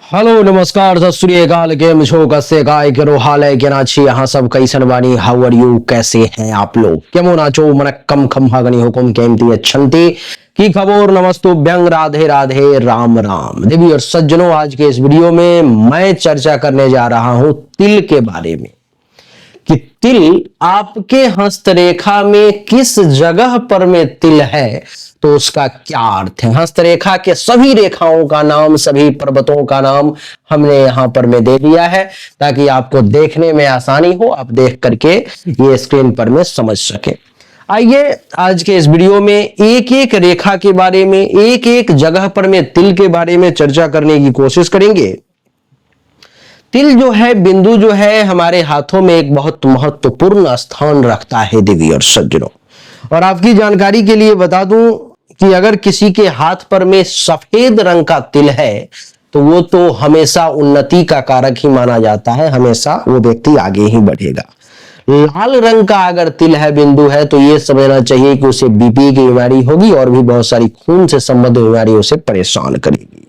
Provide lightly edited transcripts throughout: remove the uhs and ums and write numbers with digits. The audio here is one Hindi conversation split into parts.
हेलो नमस्कार सत श्री अकाल केम छो कसे काय करो हाल है केना छी यहाँ सब कैसन बानी हाउ आर यू कैसे हैं आप लोग केमो नाचो मन कम खम भागनी हुकुम केमती अच्छंती की खबर नमस्तो व्यंग राधे राधे राम राम देवी और सज्जनों। आज के इस वीडियो में मैं चर्चा करने जा रहा हूं तिल के बारे में कि तिल आपके हस्तरेखा में किस जगह पर में तिल है तो उसका क्या अर्थ है। हस्तरेखा के सभी रेखाओं का नाम, सभी पर्वतों का नाम हमने यहां पर में दे दिया है ताकि आपको देखने में आसानी हो, आप देख करके ये स्क्रीन पर में समझ सके। आइए आज के इस वीडियो में एक एक रेखा के बारे में, एक एक जगह पर में तिल के बारे में चर्चा करने की कोशिश करेंगे। तिल जो है, बिंदु जो है, हमारे हाथों में एक बहुत महत्वपूर्ण स्थान रखता है देवी और सज्जनों। और आपकी जानकारी के लिए बता दूं कि अगर किसी के हाथ पर में सफेद रंग का तिल है तो वो तो हमेशा उन्नति का कारक ही माना जाता है, हमेशा वो व्यक्ति आगे ही बढ़ेगा। लाल रंग का अगर तिल है, बिंदु है, तो ये समझना चाहिए कि उसे बीपी की बीमारी होगी और भी बहुत सारी खून से संबंधित बीमारी उसे परेशान करेगी।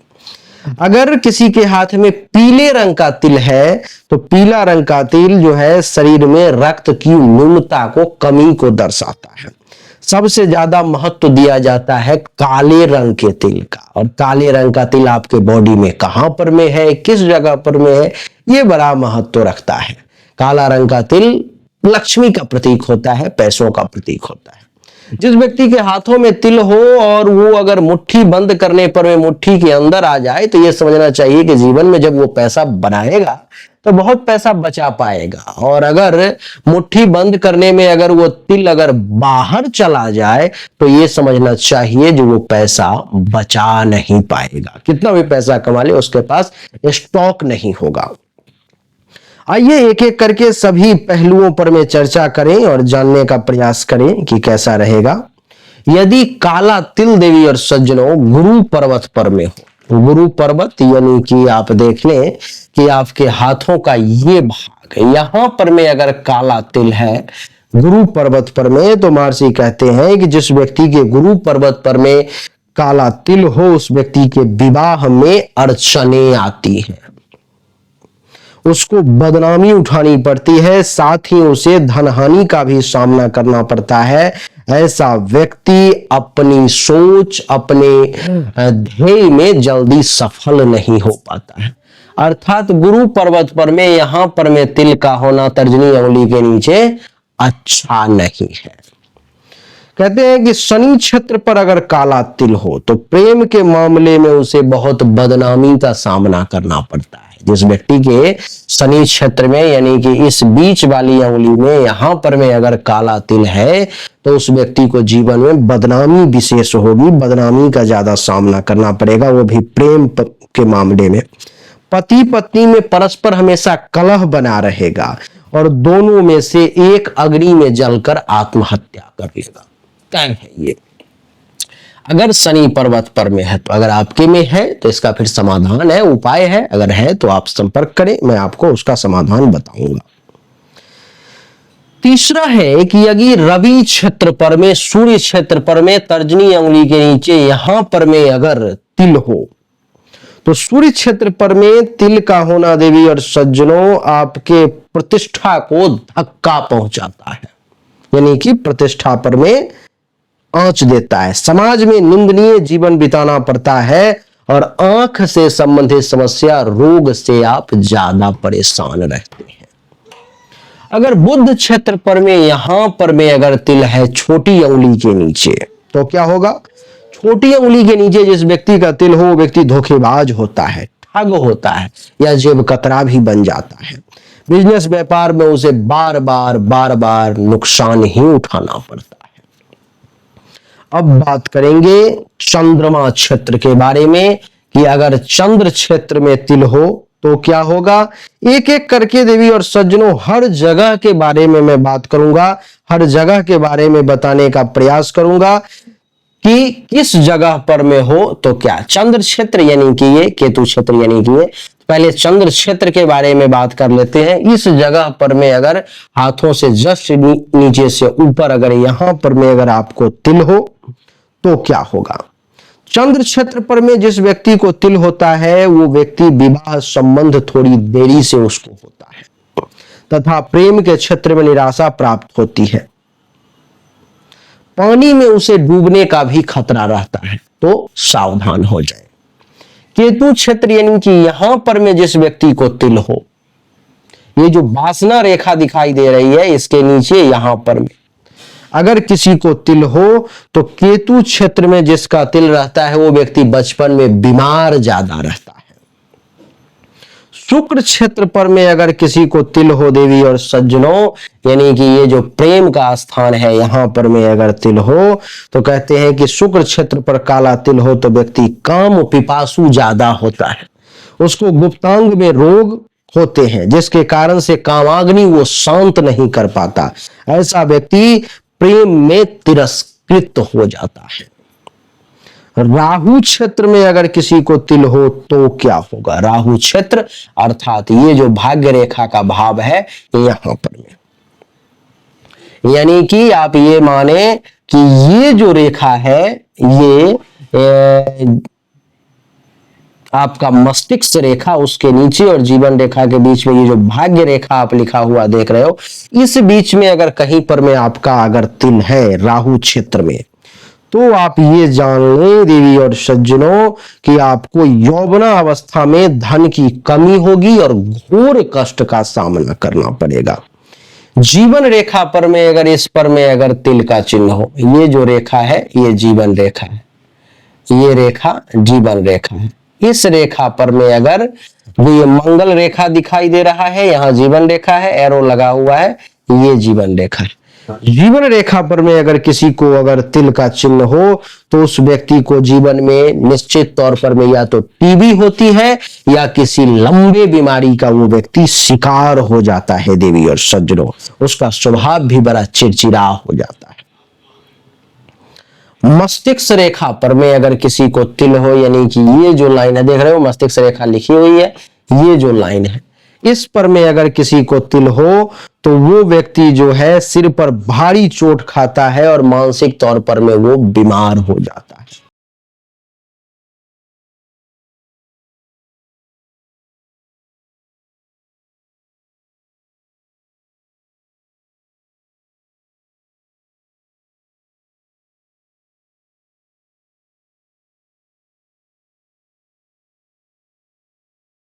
अगर किसी के हाथ में पीले रंग का तिल है तो पीला रंग का तिल जो है शरीर में रक्त की न्यूनता को, कमी को दर्शाता है। सबसे ज्यादा महत्व दिया जाता है काले रंग के तिल का। और काले रंग का तिल आपके बॉडी में कहां पर में है, किस जगह पर में है, ये बड़ा महत्व रखता है। काला रंग का तिल लक्ष्मी का प्रतीक होता है, पैसों का प्रतीक होता है। जिस व्यक्ति के हाथों में तिल हो और वो अगर मुट्ठी बंद करने पर में मुट्ठी के अंदर आ जाए तो ये समझना चाहिए कि जीवन में जब वो पैसा बनाएगा तो बहुत पैसा बचा पाएगा। और अगर मुट्ठी बंद करने में अगर वो तिल अगर बाहर चला जाए तो ये समझना चाहिए जो वो पैसा बचा नहीं पाएगा। कितना भी पैसा कमा ले उसके पास स्टॉक नहीं होगा। आइए एक एक करके सभी पहलुओं पर में चर्चा करें और जानने का प्रयास करें कि कैसा रहेगा। यदि काला तिल देवी और सज्जनों गुरु पर्वत पर में हो, गुरु पर्वत यानी कि आप देख लें कि आपके हाथों का ये भाग, यहां पर में अगर काला तिल है गुरु पर्वत पर में, तो महर्षि कहते हैं कि जिस व्यक्ति के गुरु पर्वत पर में काला तिल हो उस व्यक्ति के विवाह में अड़चने आती हैं, उसको बदनामी उठानी पड़ती है, साथ ही उसे धनहानि का भी सामना करना पड़ता है। ऐसा व्यक्ति अपनी सोच, अपने ध्येय में जल्दी सफल नहीं हो पाता है। अर्थात गुरु पर्वत पर में यहां पर में तिल का होना तर्जनी अंगुली के नीचे अच्छा नहीं है। कहते हैं कि शनि क्षेत्र पर अगर काला तिल हो तो प्रेम के मामले में उसे बहुत बदनामी का सामना करना पड़ता है। जिस व्यक्ति के शनि क्षेत्र में यानी कि इस बीच वाली अंगुली में यहां पर में अगर काला तिल है तो उस व्यक्ति को जीवन में बदनामी विशेष होगी, बदनामी का ज्यादा सामना करना पड़ेगा, वो भी प्रेम के मामले में। पति पत्नी में परस्पर हमेशा कलह बना रहेगा और दोनों में से एक अग्नि में जलकर आत्महत्या कर लेगा। क्या है ये? अगर शनि पर्वत पर में है तो अगर आपके में है तो इसका फिर समाधान है, उपाय है। अगर है तो आप संपर्क करें, मैं आपको उसका समाधान बताऊंगा। तीसरा है कि यदि रवि क्षेत्र पर में, सूर्य क्षेत्र पर में तर्जनी अंगुली के नीचे यहां पर में अगर तिल हो तो सूर्य क्षेत्र पर में तिल का होना देवी और सज्जनों आपके प्रतिष्ठा को धक्का पहुंचाता है, यानी कि प्रतिष्ठा पर में आंच देता है। समाज में निंदनीय जीवन बिताना पड़ता है और आंख से संबंधित समस्या, रोग से आप ज्यादा परेशान रहते हैं। अगर बुध क्षेत्र पर में यहां पर में अगर तिल है छोटी अंगुली के नीचे तो क्या होगा? छोटी अंगुली के नीचे जिस व्यक्ति का तिल हो वो व्यक्ति धोखेबाज होता है, ठग होता है या जेब कतरा भी बन जाता है। बिजनेस व्यापार में उसे बार बार नुकसान ही उठाना पड़ता है। अब बात करेंगे चंद्रमा क्षेत्र के बारे में कि अगर चंद्र क्षेत्र में तिल हो तो क्या होगा। एक एक करके देवी और सज्जनों हर जगह के बारे में मैं बात करूंगा, हर जगह के बारे में बताने का प्रयास करूंगा कि किस जगह पर में हो तो क्या। चंद्र क्षेत्र यानी कि ये, केतु क्षेत्र यानी कि ये। पहले चंद्र क्षेत्र के बारे में बात कर लेते हैं। इस जगह पर में अगर हाथों से जस्ट नीचे से ऊपर अगर यहां पर में अगर आपको तिल हो तो क्या होगा। चंद्र क्षेत्र पर में जिस व्यक्ति को तिल होता है वो व्यक्ति विवाह संबंध थोड़ी देरी से उसको होता है तथा प्रेम के क्षेत्र में निराशा प्राप्त होती है। पानी में उसे डूबने का भी खतरा रहता है, तो सावधान हो जाए। केतु क्षेत्र यानी कि यहां पर में जिस व्यक्ति को तिल हो, ये जो वासना रेखा दिखाई दे रही है इसके नीचे यहां पर में अगर किसी को तिल हो तो केतु क्षेत्र में जिसका तिल रहता है वो व्यक्ति बचपन में बीमार ज्यादा रहता है। शुक्र क्षेत्र पर में अगर किसी को तिल हो देवी और सज्जनों, यानी कि ये जो प्रेम का स्थान है यहां पर में अगर तिल हो तो कहते हैं कि शुक्र क्षेत्र पर काला तिल हो तो व्यक्ति काम पिपासु ज्यादा होता है, उसको गुप्तांग में रोग होते हैं जिसके कारण से कामाग्नि वो शांत नहीं कर पाता। ऐसा व्यक्ति प्रेम में तिरस्कृत हो जाता है। राहु क्षेत्र में अगर किसी को तिल हो तो क्या होगा? राहु क्षेत्र अर्थात ये जो भाग्य रेखा का भाव है यहां पर में, यानी कि आप ये माने कि ये जो रेखा है ये आपका मस्तिष्क रेखा, उसके नीचे और जीवन रेखा के बीच में ये जो भाग्य रेखा आप लिखा हुआ देख रहे हो, इस बीच में अगर कहीं पर में आपका अगर तिल है राहु क्षेत्र में तो आप ये जान लें देवी और सज्जनों कि आपको यौवना अवस्था में धन की कमी होगी और घोर कष्ट का सामना करना पड़ेगा। जीवन रेखा पर में अगर इस पर में अगर तिल का चिन्ह हो, ये जो रेखा है ये जीवन रेखा है, ये रेखा जीवन रेखा है। इस रेखा पर में अगर ये मंगल रेखा दिखाई दे रहा है, यहाँ जीवन रेखा है, एरो लगा हुआ है, ये जीवन रेखा है। जीवन रेखा पर में अगर किसी को अगर तिल का चिन्ह हो तो उस व्यक्ति को जीवन में निश्चित तौर पर में या तो टीबी होती है या किसी लंबे बीमारी का वो व्यक्ति शिकार हो जाता है देवी और सज्जनों, उसका स्वभाव भी बड़ा चिड़चिड़ा हो जाता है। मस्तिष्क रेखा पर में अगर किसी को तिल हो, यानी कि ये जो लाइन है देख रहे हो मस्तिष्क रेखा लिखी हुई है, ये जो लाइन है इस पर में अगर किसी को तिल हो तो वो व्यक्ति जो है सिर पर भारी चोट खाता है और मानसिक तौर पर में वो बीमार हो जाता है।